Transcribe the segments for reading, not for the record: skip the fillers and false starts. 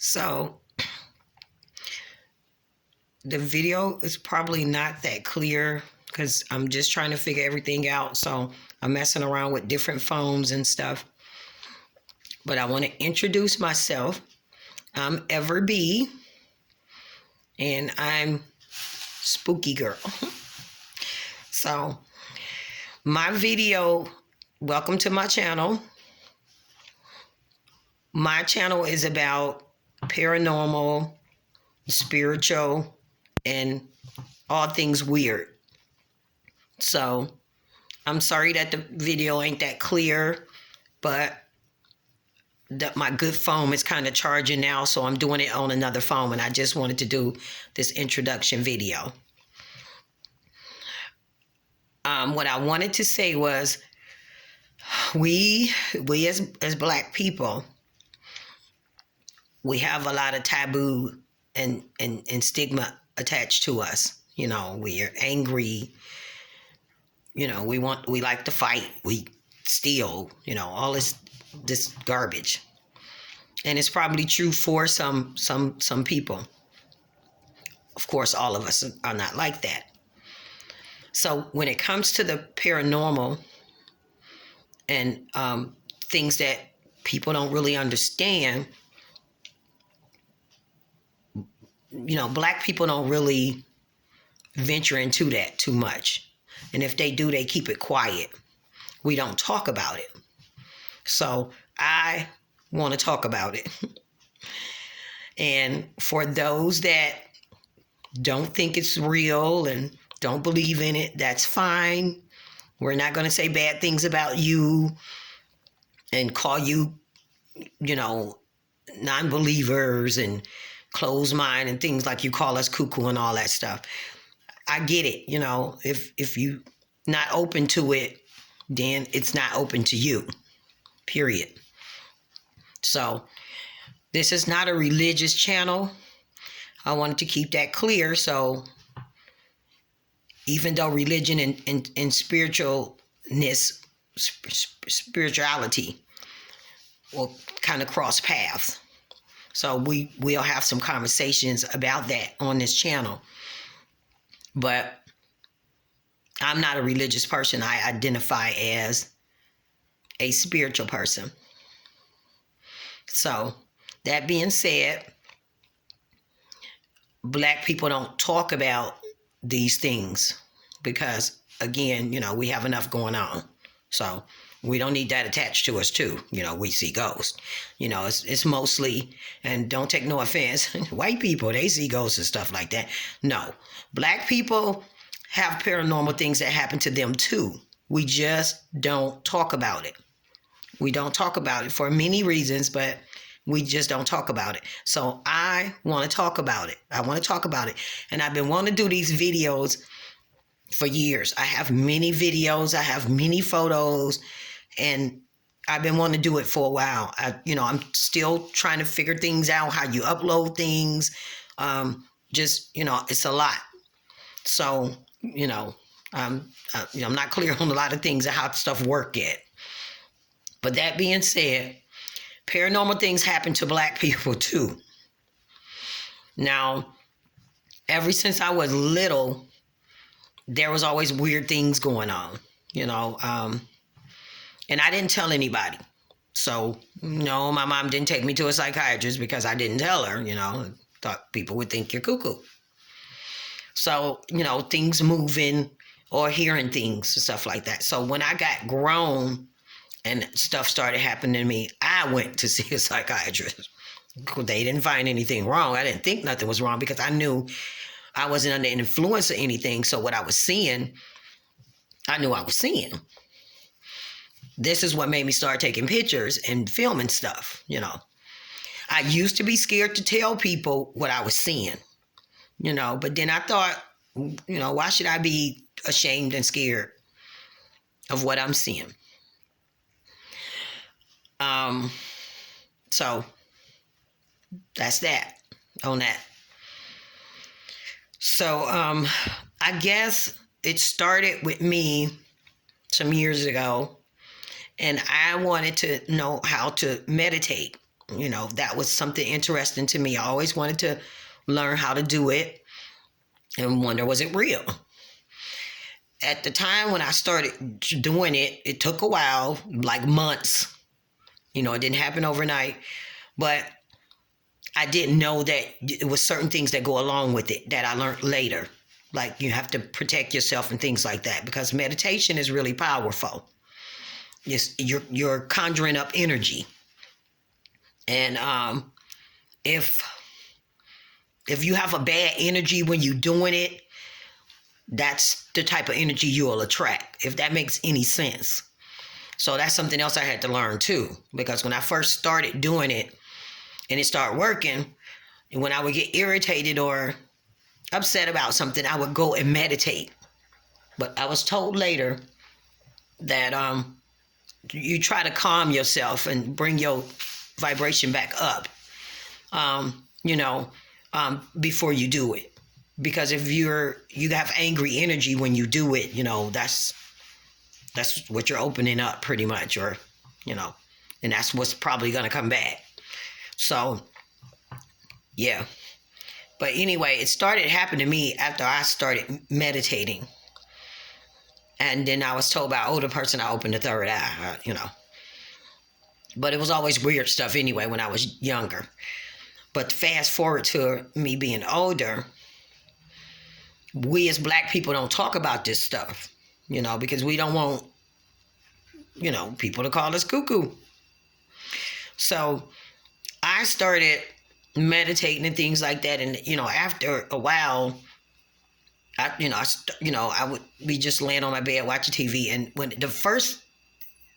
So the video is probably not that clear because I'm just trying to figure everything out. So I'm messing around with different phones and stuff. But I want to introduce myself. I'm Ever B, and I'm Spooky Girl. So my video, welcome to my channel. My channel is about paranormal, spiritual, and all things weird. So I'm sorry that the video ain't that clear, but my good phone is kind of charging now, so I'm doing it on another phone, and I just wanted to do this introduction video. What I wanted to say was we as Black people, we have a lot of taboo and stigma attached to us. You know, we are angry. You know, we like to fight. We steal. You know, all this garbage. And it's probably true for some people. Of course, all of us are not like that. So when it comes to the paranormal and things that people don't really understand, you know, Black people don't really venture into that too much. And if they do, they keep it quiet. We don't talk about it. So I want to talk about it. And for those that don't think it's real and don't believe in it, that's fine. We're not going to say bad things about you and call you, you know, non-believers and closed mind and things like you call us cuckoo and all that stuff. I get it. You know, if you not open to it, then it's not open to you, period. So this is not a religious channel. I wanted to keep that clear. So even though religion and spirituality will kind of cross paths. So we'll have some conversations about that on this channel. But I'm not a religious person. I identify as a spiritual person. So that being said, Black people don't talk about these things because, again, you know, we have enough going on. So we don't need that attached to us too. You know, we see ghosts. You know, it's mostly, and don't take no offense, white people, they see ghosts and stuff like that. No, Black people have paranormal things that happen to them too. We just don't talk about it. We don't talk about it for many reasons, but we just don't talk about it. So I want to talk about it. I want to talk about it. And I've been wanting to do these videos for years. I have many videos. I have many photos. And I've been wanting to do it for a while. I'm still trying to figure things out, how you upload things. It's a lot. So, I'm not clear on a lot of things and how stuff work yet. But that being said, paranormal things happen to Black people too. Now, ever since I was little, there was always weird things going on, and I didn't tell anybody. So, no, my mom didn't take me to a psychiatrist because I didn't tell her, thought people would think you're cuckoo. So, things moving or hearing things and stuff like that. So when I got grown and stuff started happening to me, I went to see a psychiatrist. They didn't find anything wrong. I didn't think nothing was wrong because I knew I wasn't under influence of anything. So what I was seeing, I knew I was seeing. This is what made me start taking pictures and filming stuff, I used to be scared to tell people what I was seeing, but then I thought, why should I be ashamed and scared of what I'm seeing? So that's that on that. So I guess it started with me some years ago, and I wanted to know how to meditate. that was something interesting to me. I always wanted to learn how to do it and wonder, was it real? At the time when I started doing it, it took a while, like months. It didn't happen overnight, but I didn't know that it was certain things that go along with it that I learned later. Like you have to protect yourself and things like that, because meditation is really powerful. You're conjuring up energy. And if you have a bad energy when you're doing it, that's the type of energy you'll attract, if that makes any sense. So that's something else I had to learn too, because when I first started doing it and it started working, and when I would get irritated or upset about something, I would go and meditate. But I was told later that you try to calm yourself and bring your vibration back up, before you do it. Because if you have angry energy when you do it, that's what you're opening up pretty much, or, and that's what's probably going to come back. So, yeah. But anyway, it started happening to me after I started meditating. And then I was told by an older person I opened the third eye, But it was always weird stuff anyway when I was younger. But fast forward to me being older, we as Black people don't talk about this stuff, because we don't want, people to call us cuckoo. So I started meditating and things like that. And, after a while, I would be just laying on my bed watching TV. And when the first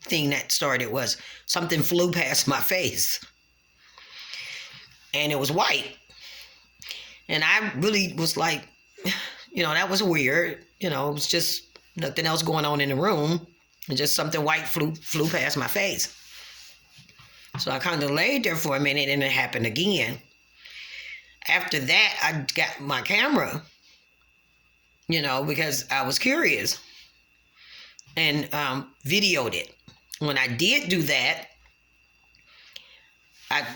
thing that started was something flew past my face. And it was white. And I really was like, that was weird. It was just nothing else going on in the room. And just something white flew past my face. So I kind of laid there for a minute and it happened again. After that, I got my camera, because I was curious, and videoed it. When I did do that, I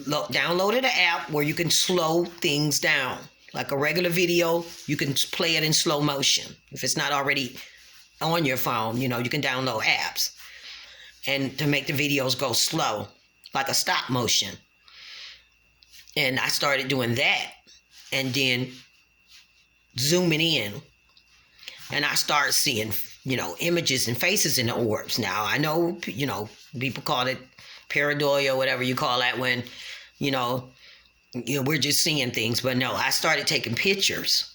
downloaded an app where you can slow things down. Like a regular video, you can play it in slow motion. If it's not already on your phone, you can download apps. And to make the videos go slow, like a stop motion. And I started doing that. And then zooming in. And I started seeing, images and faces in the orbs. Now, I know, people call it pareidolia, whatever you call that, when, we're just seeing things. But no, I started taking pictures,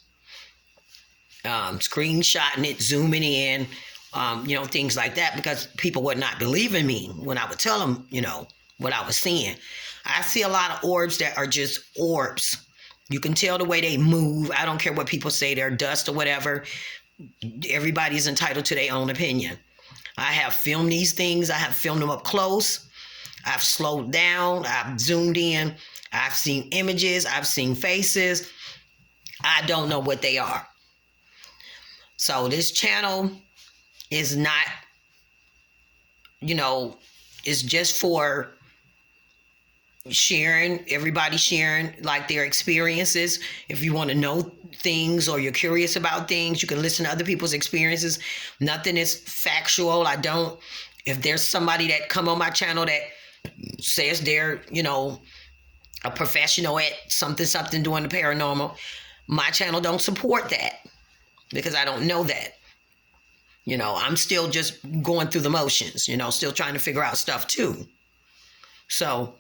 screenshotting it, zooming in, things like that, because people would not believe in me when I would tell them, what I was seeing. I see a lot of orbs that are just orbs. You can tell the way they move. I don't care what people say, they're dust or whatever. Everybody's entitled to their own opinion. I have filmed these things. I have filmed them up close. I've slowed down. I've zoomed in. I've seen images. I've seen faces. I don't know what they are. So this channel is not, it's just for sharing, everybody sharing like their experiences. If you want to know things or you're curious about things, you can listen to other people's experiences. Nothing is factual. If there's somebody that come on my channel that says they're, a professional at something doing the paranormal, my channel don't support that, because I don't know that. I'm still just going through the motions, still trying to figure out stuff too. So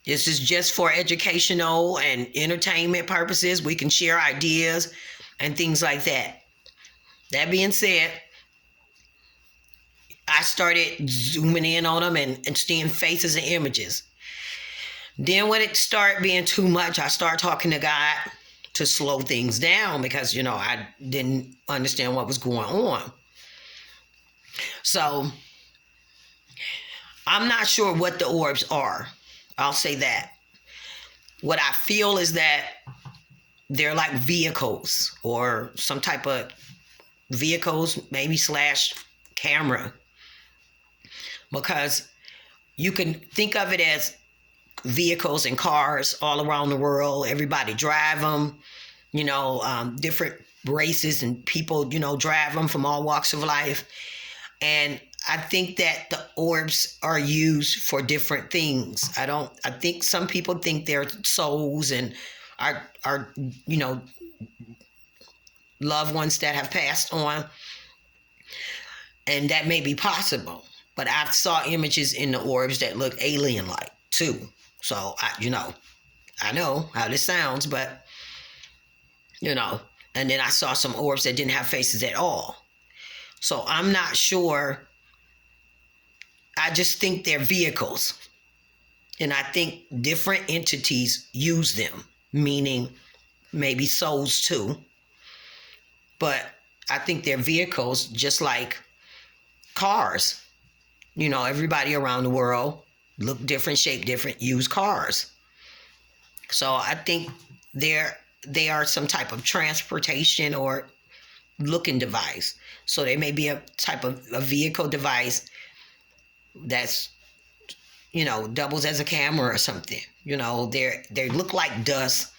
this is just for educational and entertainment purposes. We can share ideas and things like that. That being said, I started zooming in on them and seeing faces and images. Then when it started being too much, I started talking to God to slow things down, because, I didn't understand what was going on. So I'm not sure what the orbs are. I'll say that. What I feel is that they're like vehicles, or some type of vehicles, maybe / camera. Because you can think of it as vehicles and cars all around the world. Everybody drive them, different races and people, drive them from all walks of life. And I think that the orbs are used for different things. I think some people think they're souls and are loved ones that have passed on. And that may be possible. But I saw images in the orbs that look alien-like too. So, I know how this sounds, but, and then I saw some orbs that didn't have faces at all. So I'm not sure. I just think they're vehicles. And I think different entities use them, meaning maybe souls too. But I think they're vehicles just like cars. Everybody around the world look different, shape different, use cars. So I think they are some type of transportation or looking device. So they may be a type of a vehicle device that's, doubles as a camera or something. They look like dust.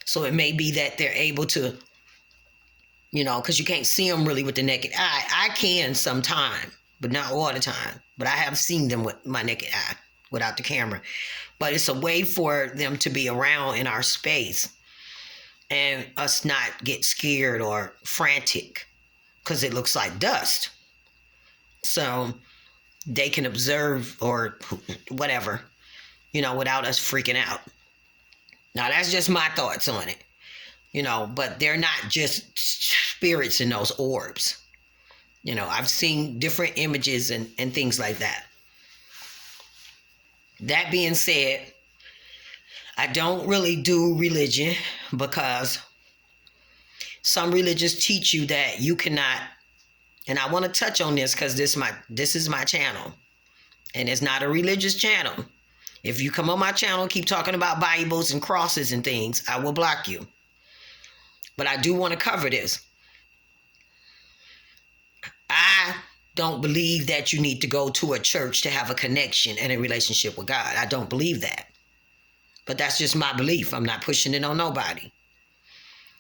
So it may be that they're able to, because you can't see them really with the naked eye. I can sometime, but not all the time. But I have seen them with my naked eye without the camera. But it's a way for them to be around in our space and us not get scared or frantic because it looks like dust. So they can observe or whatever, without us freaking out. Now, that's just my thoughts on it, but they're not just spirits in those orbs. I've seen different images and things like that. That being said, I don't really do religion because some religions teach you that you cannot, and I want to touch on this because this is my channel, and it's not a religious channel. If you come on my channel and keep talking about Bibles and crosses and things, I will block you. But I do want to cover this. I don't believe that you need to go to a church to have a connection and a relationship with God. I don't believe that. But that's just my belief. I'm not pushing it on nobody.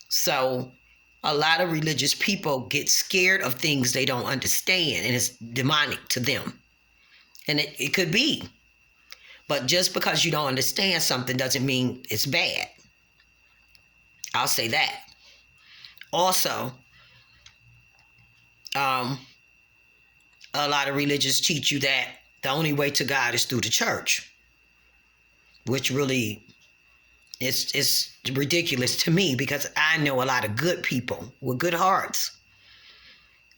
So a lot of religious people get scared of things they don't understand, and it's demonic to them. And it could be. But just because you don't understand something doesn't mean it's bad. I'll say that. Also, a lot of religions teach you that the only way to God is through the church, which really is ridiculous to me because I know a lot of good people with good hearts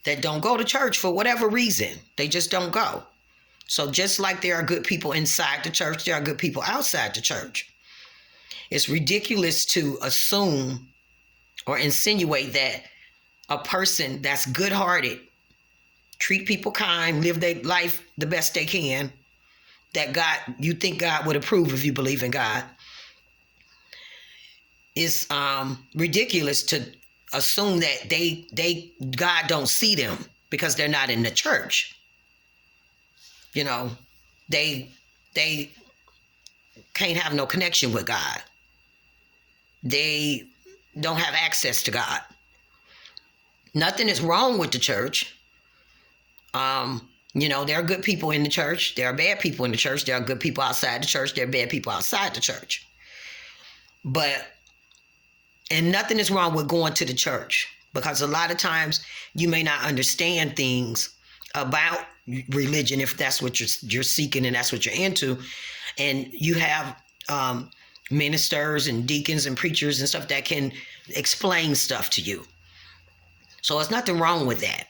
that don't go to church for whatever reason. They just don't go. So just like there are good people inside the church, there are good people outside the church. It's ridiculous to assume or insinuate that a person that's good-hearted, treat people kind, live their life the best they can, that you think God would approve if you believe in God, is ridiculous to assume that God don't see them because they're not in the church. They can't have no connection with God. They don't have access to God. Nothing is wrong with the church. There are good people in the church. There are bad people in the church. There are good people outside the church. There are bad people outside the church. And nothing is wrong with going to the church because a lot of times you may not understand things about religion if that's what you're seeking and that's what you're into. And you have ministers and deacons and preachers and stuff that can explain stuff to you. So there's nothing wrong with that,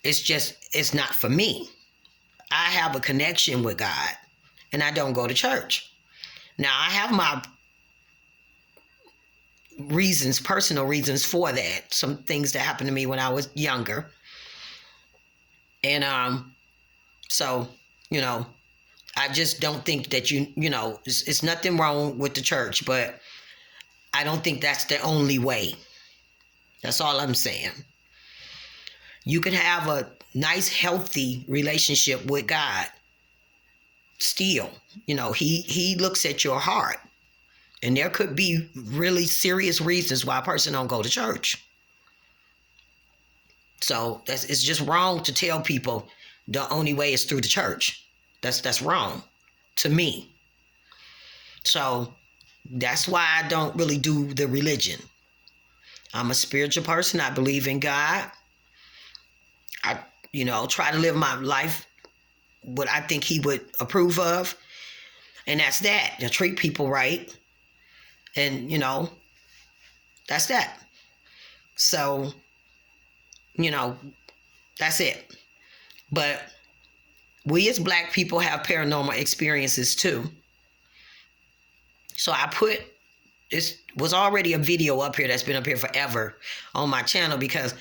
It's just, it's not for me. I have a connection with God and I don't go to church. Now, I have my reasons, personal reasons for that. Some things that happened to me when I was younger. And so, I just don't think that it's nothing wrong with the church, but I don't think that's the only way. That's all I'm saying. You can have a nice, healthy relationship with God still, he looks at your heart. And there could be really serious reasons why a person don't go to church. So it's just wrong to tell people the only way is through the church. That's wrong to me. So that's why I don't really do the religion. I'm a spiritual person. I believe in God. I, try to live my life what I think he would approve of. And that's that. To treat people right. And, that's that. So, that's it. But we as Black people have paranormal experiences too. So this was already a video up here that's been up here forever on my channel because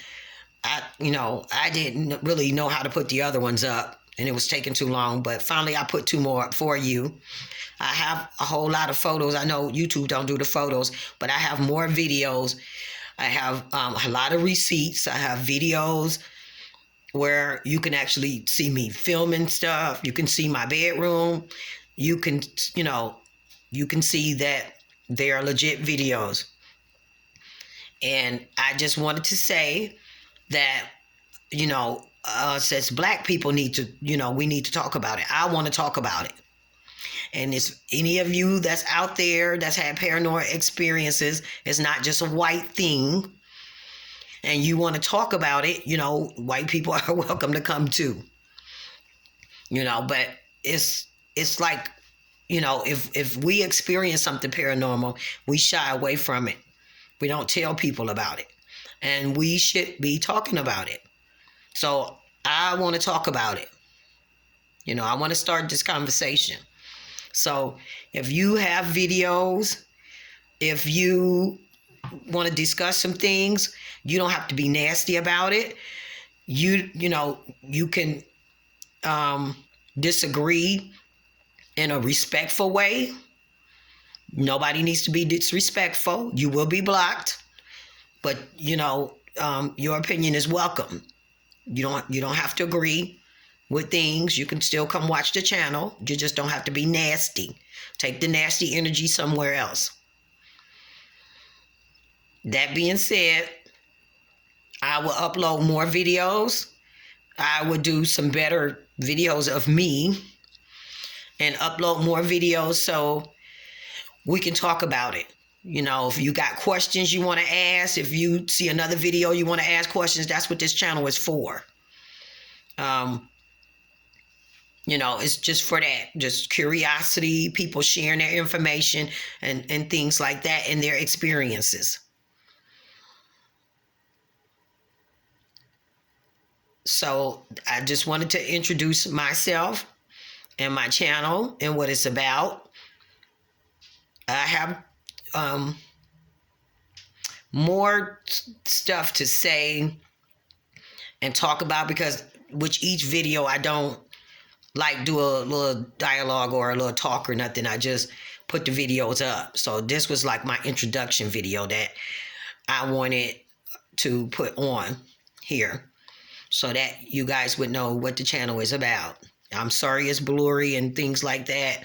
I didn't really know how to put the other ones up and it was taking too long. But finally I put 2 more up for you. I have a whole lot of photos. I know YouTube don't do the photos, but I have more videos. I have a lot of receipts. I have videos where you can actually see me filming stuff. You can see my bedroom. You can see that they are legit videos. And I just wanted to say that, us as Black people we need to talk about it. I want to talk about it. And it's any of you that's out there that's had paranormal experiences, it's not just a white thing, and you want to talk about it, white people are welcome to come too. But it's like, if we experience something paranormal, we shy away from it. We don't tell people about it. And we should be talking about it. So I want to talk about it. I want to start this conversation. So if you have videos, if you want to discuss some things, you don't have to be nasty about it. You can disagree in a respectful way. Nobody needs to be disrespectful. You will be blocked, but your opinion is welcome. You don't have to agree with things. You can still come watch the channel. You just don't have to be nasty. Take the nasty energy somewhere else. That being said, I will upload more videos. I will do some better videos of me and upload more videos so we can talk about it. If you got questions you want to ask, if you see another video you want to ask questions, that's what this channel is for. It's just for that, just curiosity, people sharing their information and things like that and their experiences. So I just wanted to introduce myself and my channel and what it's about. I have more stuff to say and talk about because with each video I don't like do a little dialogue or a little talk or nothing. I just put the videos up. So this was like my introduction video that I wanted to put on here so that you guys would know what the channel is about. I'm sorry it's blurry and things like that.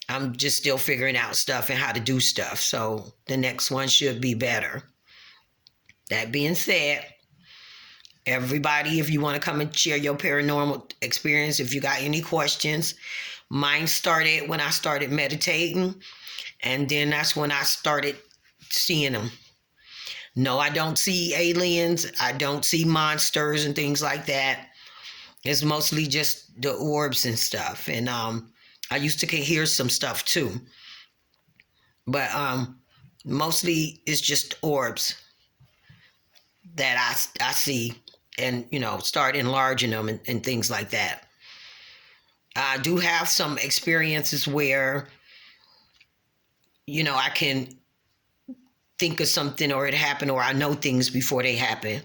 I'm just still figuring out stuff and how to do stuff. So the next one should be better. That being said, everybody, if you want to come and share your paranormal experience, if you got any questions, mine started when I started meditating, and then that's when I started seeing them. No, I don't see aliens. I don't see monsters and things like that. It's mostly just the orbs and stuff. And I used to hear some stuff too. But mostly it's just orbs that I see and, start enlarging them and things like that. I do have some experiences where, I can think of something or it happened or I know things before they happen.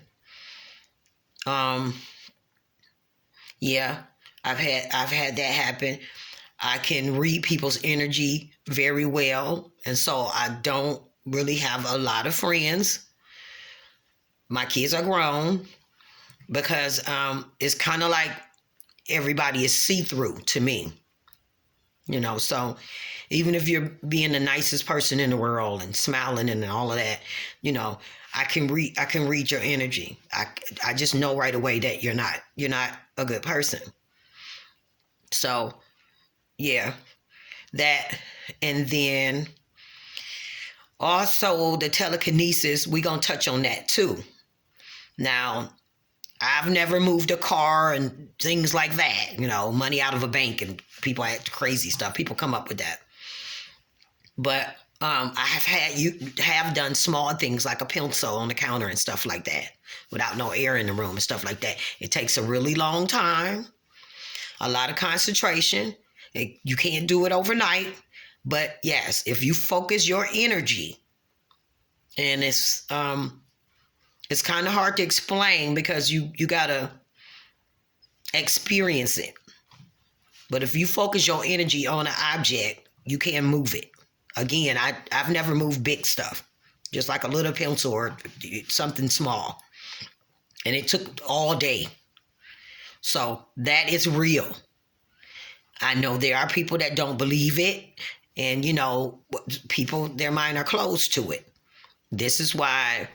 Yeah, I've had that happen. I can read people's energy very well. And so I don't really have a lot of friends. My kids are grown because it's kind of like everybody is see-through to me. So even if you're being the nicest person in the world and smiling and all of that, I can read your energy. I just know right away that you're not a good person. So yeah, that. And then also the telekinesis, we're gonna touch on that too. Now, I've never moved a car and things like that, money out of a bank and people act crazy stuff. People come up with that. But I have done small things like a pencil on the counter and stuff like that without no air in the room and stuff like that. It takes a really long time, a lot of concentration. You can't do it overnight. But yes, if you focus your energy, and it's kind of hard to explain because you gotta experience it. But if you focus your energy on an object, you can move it. Again, I've never moved big stuff, just like a little pencil or something small. And it took all day. So that is real. I know there are people that don't believe it. And, people, their mind are closed to it. This is why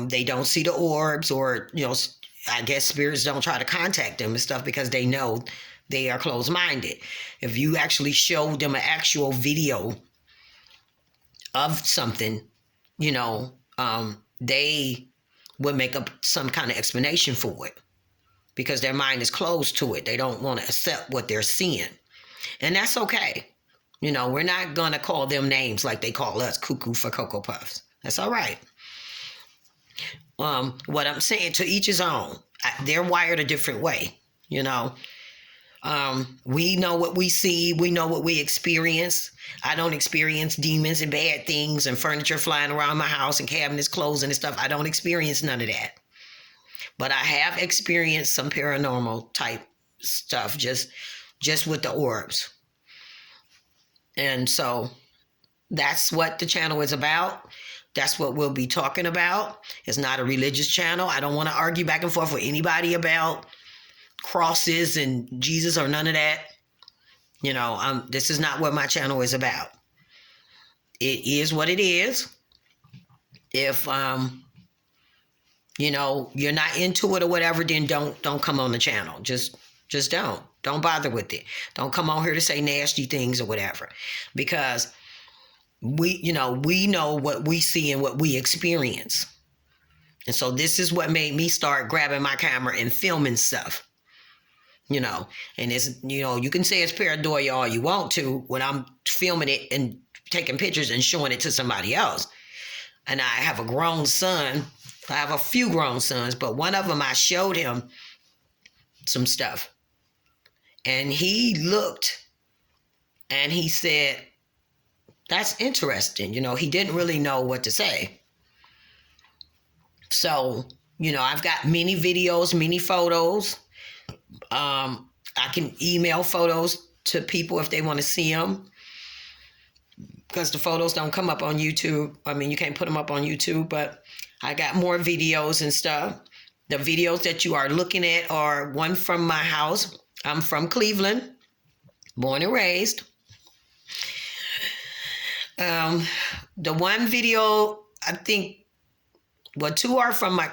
they don't see the orbs, or, I guess spirits don't try to contact them and stuff because they know they are closed-minded. If you actually showed them an actual video of something, they would make up some kind of explanation for it because their mind is closed to it. They don't want to accept what they're seeing. And that's okay. We're not going to call them names like they call us, cuckoo for Cocoa Puffs. That's all right. What I'm saying, to each his own. They're wired a different way, We know what we see. We know what we experience. I don't experience demons and bad things and furniture flying around my house and cabinets closing and stuff. I don't experience none of that. But I have experienced some paranormal type stuff just with the orbs. And so that's what the channel is about. That's what we'll be talking about. It's not a religious channel. I don't want to argue back and forth with anybody about crosses and Jesus or none of that. This is not what my channel is about. It is what it is. If you're not into it or whatever, then don't come on the channel. Just don't bother with it. Don't come on here to say nasty things or whatever, because we know what we see and what we experience. And so this is what made me start grabbing my camera and filming stuff. And it's, you can say it's pareidolia all you want to when I'm filming it and taking pictures and showing it to somebody else. And I have a grown son. I have a few grown sons, but one of them, I showed him some stuff. And he looked and he said, that's interesting. He didn't really know what to say. So, I've got many videos, many photos. I can email photos to people if they want to see them, because the photos don't come up on YouTube. I mean, you can't put them up on YouTube, but I got more videos and stuff. The videos that you are looking at are one from my house. I'm from Cleveland, born and raised. The one video, I think, two are from my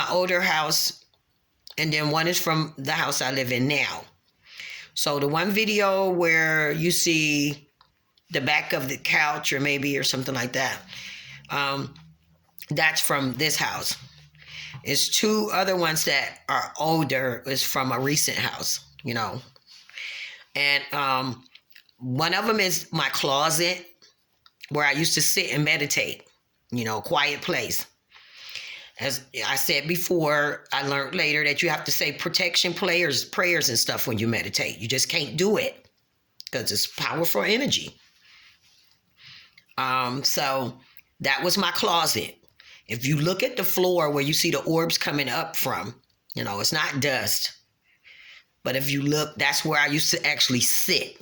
older house, and then one is from the house I live in now. So the one video where you see the back of the couch or something like that, that's from this house. It's two other ones that are older is from a recent house, And one of them is my closet where I used to sit and meditate, quiet place. As I said before, I learned later that you have to say protection prayers and stuff when you meditate. You just can't do it because it's powerful energy. So that was my closet. If you look at the floor where you see the orbs coming up from, it's not dust. But if you look, that's where I used to actually sit.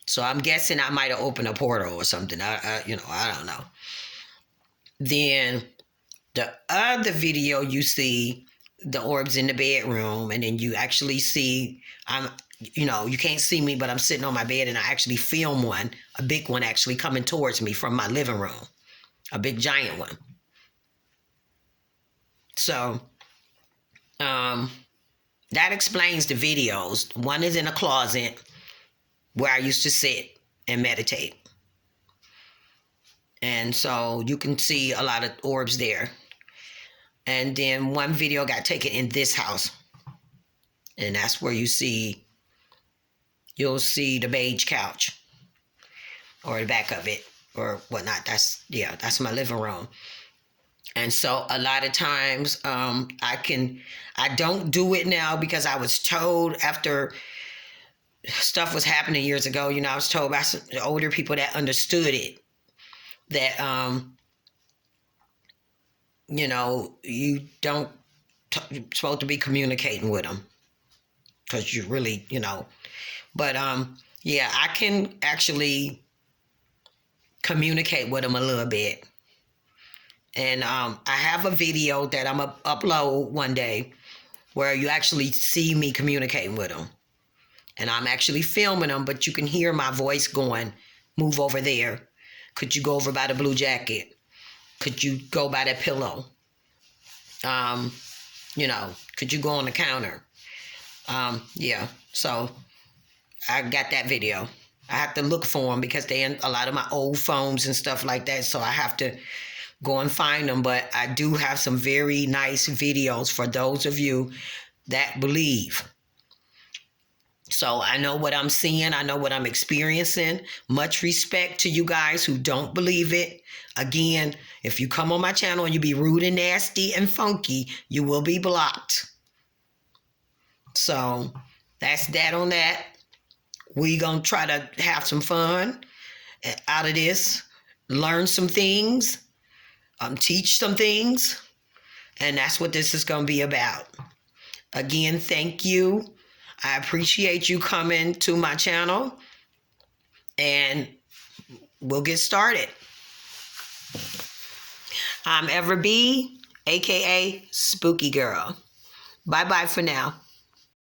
So I'm guessing I might have opened a portal or something. I don't know. Then the other video you see the orbs in the bedroom, and then you actually see you can't see me, but I'm sitting on my bed, and I actually film one, a big one actually coming towards me from my living room, a big giant one. So that explains the videos. One is in a closet where I used to sit and meditate. And so you can see a lot of orbs there. And then one video got taken in this house. And that's where you'll see the beige couch or the back of it or whatnot. That's my living room. And so a lot of times I don't do it now because I was told after stuff was happening years ago, I was told by some older people that understood it that, you don't, you're supposed to be communicating with them because you really, but yeah, I can actually communicate with them a little bit. And I have a video that I'm going to upload one day where you actually see me communicating with them. And I'm actually filming them, but you can hear my voice going, move over there. Could you go over by the blue jacket? Could you go by that pillow? Could you go on the counter? Yeah, so I got that video. I have to look for them because they're in a lot of my old phones and stuff like that, so I have to go and find them. But I do have some very nice videos for those of you that believe. So I know what I'm seeing. I know what I'm experiencing. Much respect to you guys who don't believe it. Again, if you come on my channel and you be rude and nasty and funky, you will be blocked. So that's that on that. We're going to try to have some fun out of this. Learn some things. Teach some things. And that's what this is going to be about. Again, thank you. I appreciate you coming to my channel, and we'll get started. I'm Ever B, aka Spooky Girl. Bye-bye for now.